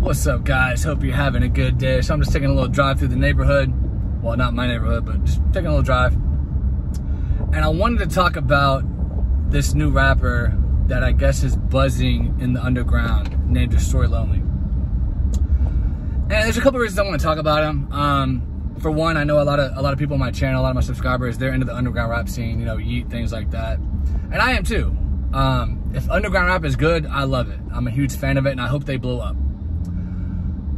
What's up, guys? Hope you're having a good day. So I'm just taking a little drive through the neighborhood. Well, not my neighborhood, but just taking a little drive. And I wanted to talk about this new rapper that I guess is buzzing in the underground named Destroy Lonely. And there's a couple of reasons I want to talk about him. For one, I know a lot of people on my channel, a lot of my subscribers, they're into the underground rap scene, you know, Yeet, things like that. And I am too. If underground rap is good, I love it. I'm a huge fan of it, and I hope they blow up.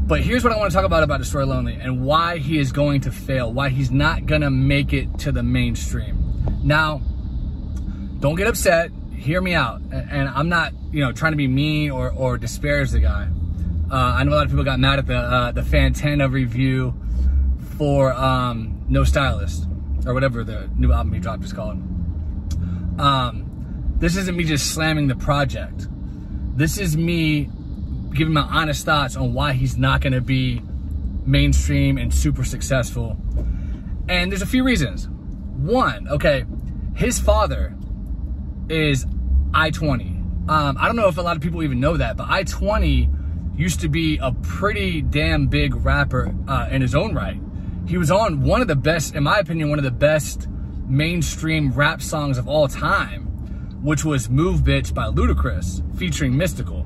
But here's what I want to talk about Destroy Lonely and why he is going to fail, why he's not going to make it to the mainstream. Now, don't get upset. Hear me out. And I'm not, trying to be mean or disparage the guy. I know a lot of people got mad at the Fantana review for No Stylist, or whatever the new album he dropped is called. This isn't me just slamming the project. This is me giving my honest thoughts on why he's not going to be mainstream and super successful. And there's a few reasons. One, okay, his father is I-20. I don't know if a lot of people even know that, but I-20 used to be a pretty damn big rapper in his own right. He was on one of the best, in my opinion, one of the best mainstream rap songs of all time, which was Move Bitch by Ludacris, featuring Mystical.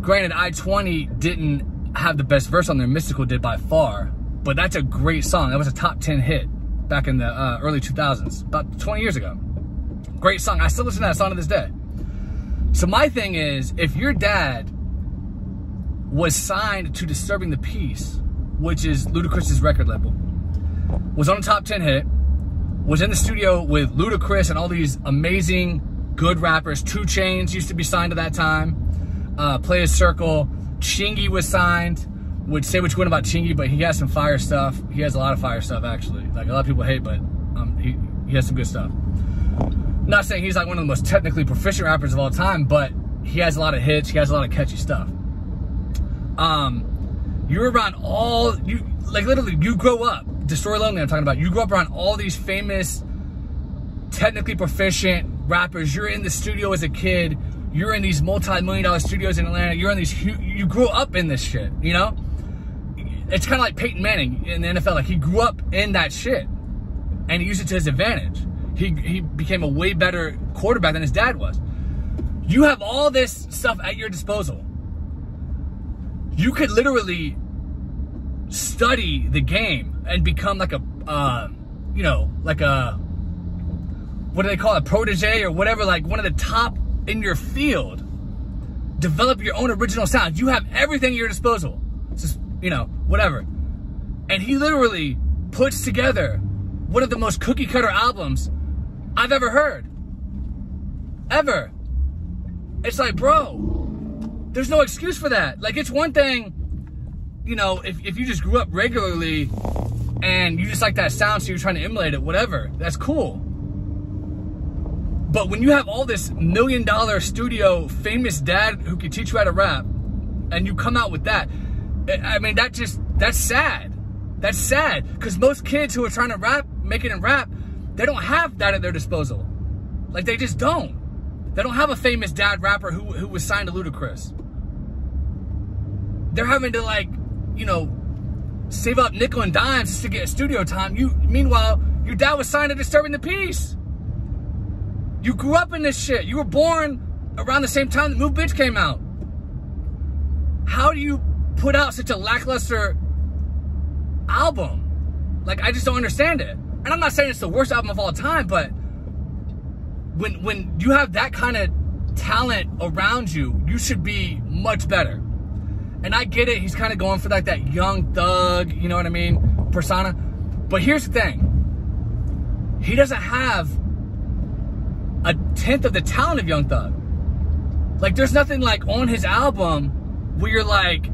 Granted, I-20 didn't have the best verse on there, Mystical did by far, but that's a great song. That was a top 10 hit back in the early 2000s, about 20 years ago. Great song. I still listen to that song to this day. So my thing is, if your dad was signed to Disturbing the Peace, which is Ludacris's record label, was on a top 10 hit, was in the studio with Ludacris and all these amazing, good rappers. 2 Chainz used to be signed at that time. Players Circle. Chingy was signed. Would say what you want about Chingy, but he has some fire stuff. He has a lot of fire stuff, actually. Like, a lot of people hate, but he has some good stuff. Not saying he's like one of the most technically proficient rappers of all time, but he has a lot of hits. He has a lot of catchy stuff. You're around literally, you grow up. Destroy Lonely, I'm talking about. You grow up around all these famous, technically proficient rappers. You're in the studio as a kid. You're in these multi-million-dollar studios in Atlanta. You're in these you grew up in this shit, It's kind of like Peyton Manning in the NFL. Like, he grew up in that shit, and he used it to his advantage. He became a way better quarterback than his dad was. You have all this stuff at your disposal. You could literally study the game and become like a, what do they call it, protege or whatever, like one of the top in your field. Develop your own original sound. You have everything at your disposal. It's just, whatever. And he literally puts together one of the most cookie cutter albums I've ever heard. Ever. It's like, bro, there's no excuse for that. Like, it's one thing, if you just grew up regularly and you just like that sound, so you're trying to emulate it, whatever, that's cool. But when you have all this $1 million studio famous dad who can teach you how to rap, and you come out with that, I mean, that's sad. That's sad, because most kids who are trying to rap, make it in rap, they don't have that at their disposal. Like, they just don't. They don't have a famous dad rapper who was signed to Ludacris. They're having to, like, save up nickel and dimes just to get studio time. Meanwhile, your dad was signed to Disturbing the Peace. You grew up in this shit. You were born around the same time that Move Bitch came out. How do you put out such a lackluster album? Like, I just don't understand it. And I'm not saying it's the worst album of all time, but when you have that kind of talent around you, you should be much better. And I get it, he's kind of going for like that young thug, you know what I mean, persona. But here's the thing. He doesn't have a tenth of the talent of Young Thug. Like, there's nothing like on his album where you're like,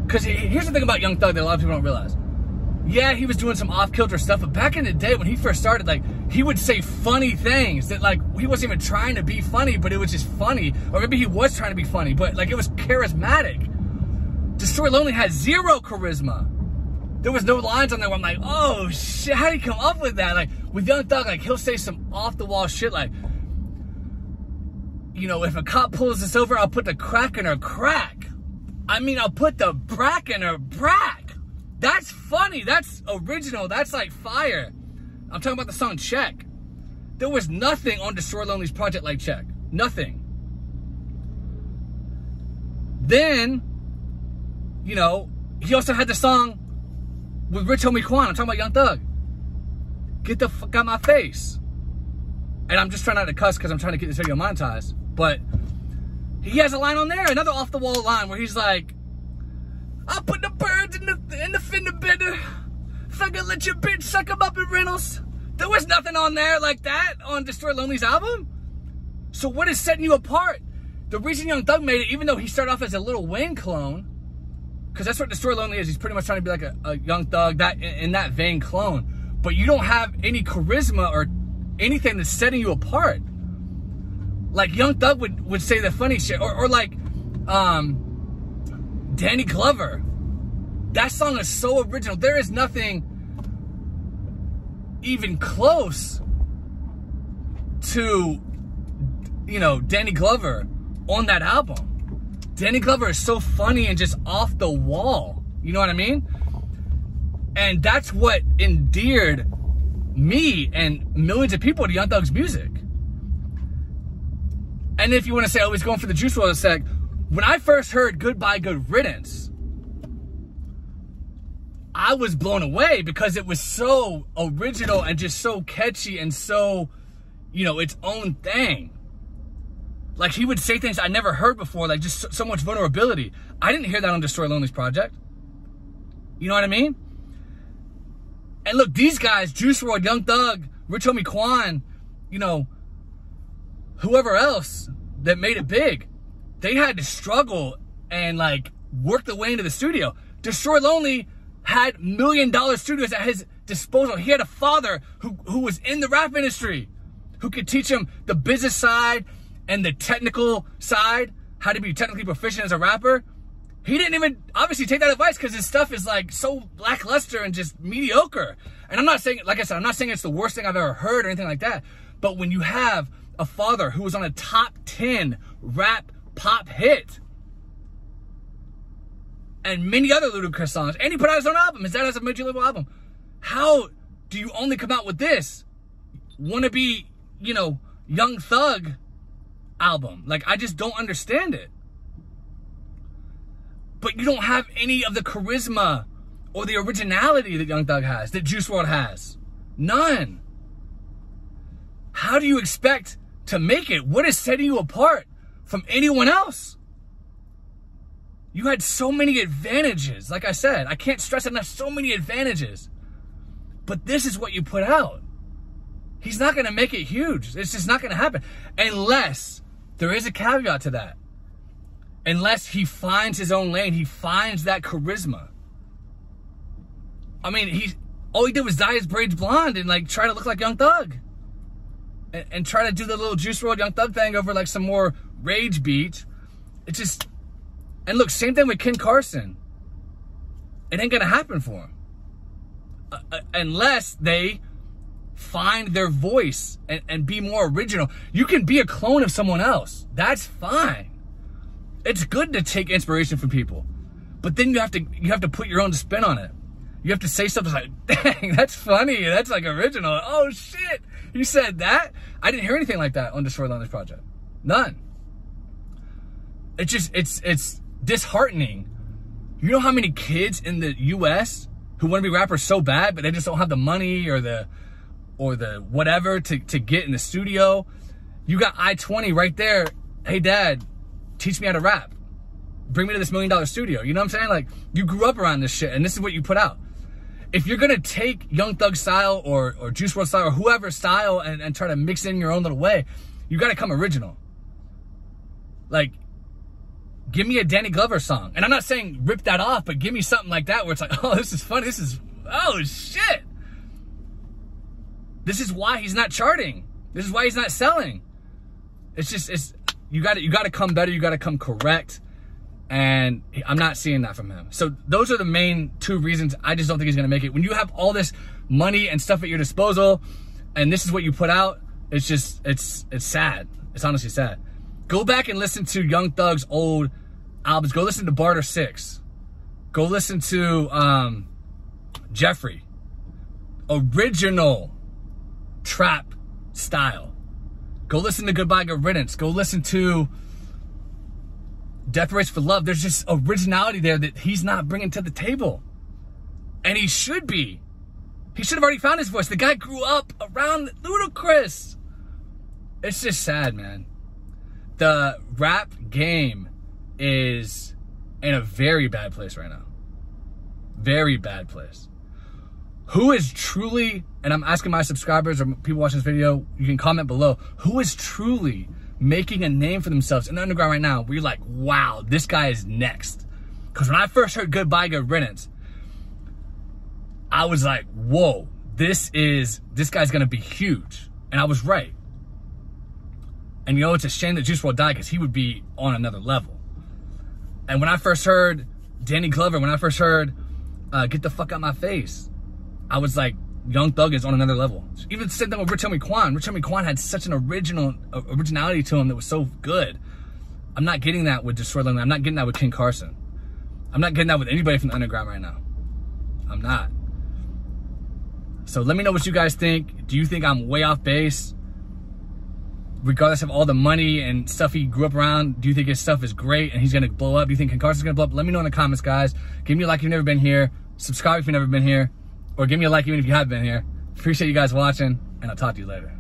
because here's the thing about Young Thug that a lot of people don't realize. Yeah, he was doing some off-kilter stuff, but back in the day when he first started, like, he would say funny things that, like, he wasn't even trying to be funny, but it was just funny. Or maybe he was trying to be funny, but, like, it was charismatic. Destroy Lonely had 0 charisma. There was no lines on there where I'm like, oh, shit, how did he come up with that? Like, with Young Thug, like, he'll say some off-the-wall shit like, if a cop pulls us over, I'll put the crack in her crack. I mean, I'll put the brack in her brack. That's funny. That's original. That's like fire. I'm talking about the song Check. There was nothing on Destroy Lonely's project like Check. Nothing. Then, you know, he also had the song with Rich Homie Quan. I'm talking about Young Thug. Get the fuck out my face. And I'm just trying not to cuss because I'm trying to get this video monetized. But he has a line on there, another off-the-wall line where he's like, I'll put the birds in the fender bender. Fucking let your bitch suck them up in rentals. There was nothing on there like that on Destroy Lonely's album. So what is setting you apart? The reason Young Thug made it, even though he started off as a Lil Wayne clone, because that's what Destroy Lonely is. He's pretty much trying to be like a Young Thug, that in that vein clone. But you don't have any charisma or anything that's setting you apart. Like Young Thug would say the funny shit, or like Danny Glover. That song is so original. There is nothing even close to, you know, Danny Glover on that album. Danny Glover is so funny and just off the wall. You know what I mean? And that's what endeared me and millions of people to Young Thug's music. And if you want to say, oh, he's going for the Juice WRLD a sec, when I first heard Goodbye Good Riddance, I was blown away because it was so original and just so catchy and so, you know, its own thing. Like, he would say things I never heard before, like just so much vulnerability. I didn't hear that on Destroy Lonely's project. You know what I mean? And look, these guys, Juice WRLD, Young Thug, Rich Homie Quan, you know, whoever else that made it big, they had to struggle and like work their way into the studio. Destroy Lonely had $1 million studios at his disposal. He had a father who was in the rap industry, who could teach him the business side and the technical side, how to be technically proficient as a rapper. He didn't even obviously take that advice because his stuff is like so lackluster and just mediocre. And I'm not saying, like I said, I'm not saying it's the worst thing I've ever heard or anything like that. But when you have a father who was on a top 10 rap pop hit and many other Ludacris songs, and he put out his own album, his dad has a major label album, how do you only come out with this wannabe, you know, Young Thug album? Like, I just don't understand it. But you don't have any of the charisma or the originality that Young Thug has, that Juice WRLD has. None. How do you expect to make it? What is setting you apart from anyone else? You had so many advantages. Like I said, I can't stress enough, so many advantages. But this is what you put out. He's not going to make it huge. It's just not going to happen. Unless, there is a caveat to that. Unless he finds his own lane, he finds that charisma. I mean, all he did was dye his braids blonde and like try to look like Young Thug. And try to do the little Juice WRLD Young Thug thing over like some more rage beat. It just, and look, same thing with Carson. It ain't gonna happen for him. Unless they find their voice and be more original. You can be a clone of someone else. That's fine. It's good to take inspiration from people, but then you have to put your own spin on it. You have to say something like, dang, that's funny. That's like original. Oh shit, you said that? I didn't hear anything like that on Destroy Lonely's project. None. It's just, it's disheartening. You know how many kids in the US who want to be rappers so bad, but they just don't have the money or the whatever to get in the studio? You got I-20 right there. Hey dad, teach me how to rap. Bring me to this $1 million studio. You know what I'm saying? Like, you grew up around this shit and this is what you put out. If you're gonna take Young Thug style or Juice WRLD style or whoever style and try to mix it in your own little way, you gotta come original. Like, give me a Danny Glover song. And I'm not saying rip that off, but give me something like that where it's like, oh, this is funny. This is, oh shit. This is why he's not charting. This is why he's not selling. It's just, you gotta come better. You gotta come correct. And I'm not seeing that from him. So those are the main two reasons I just don't think he's gonna make it. When you have all this money and stuff at your disposal, and this is what you put out, it's just, it's sad. It's honestly sad. Go back and listen to Young Thug's old albums. Go listen to Barter 6. Go listen to Jeffrey. Original trap style. Go listen to Goodbye Good Riddance. Go listen to Death Race for Love. There's just originality there that he's not bringing to the table. And he should be. He should have already found his voice. The guy grew up around Ludacris. It's just sad, man. The rap game is in a very bad place right now. Very bad place. Who is truly, and I'm asking my subscribers or people watching this video, you can comment below, who is truly making a name for themselves in the underground right now where you're like, wow, this guy is next? Because when I first heard Goodbye Good Riddance, I was like, whoa, this guy's gonna be huge. And I was right. And you know, it's a shame that Juice WRLD died because he would be on another level. And when I first heard Danny Glover, when I first heard Get the Fuck Out My Face, I was like, Young Thug is on another level. Even the same thing with Rich Homie Quan. Rich Homie Quan had such an originality to him that was so good. I'm not getting that with Destroy Lonely. I'm not getting that with King Carson. I'm not getting that with anybody from the underground right now. I'm not. So let me know what you guys think. Do you think I'm way off base? Regardless of all the money and stuff he grew up around, do you think his stuff is great and he's gonna blow up? Do you think King Carson's gonna blow up? Let me know in the comments, guys. Give me a like if you've never been here. Subscribe if you've never been here. Or give me a like even if you have been here. Appreciate you guys watching, and I'll talk to you later.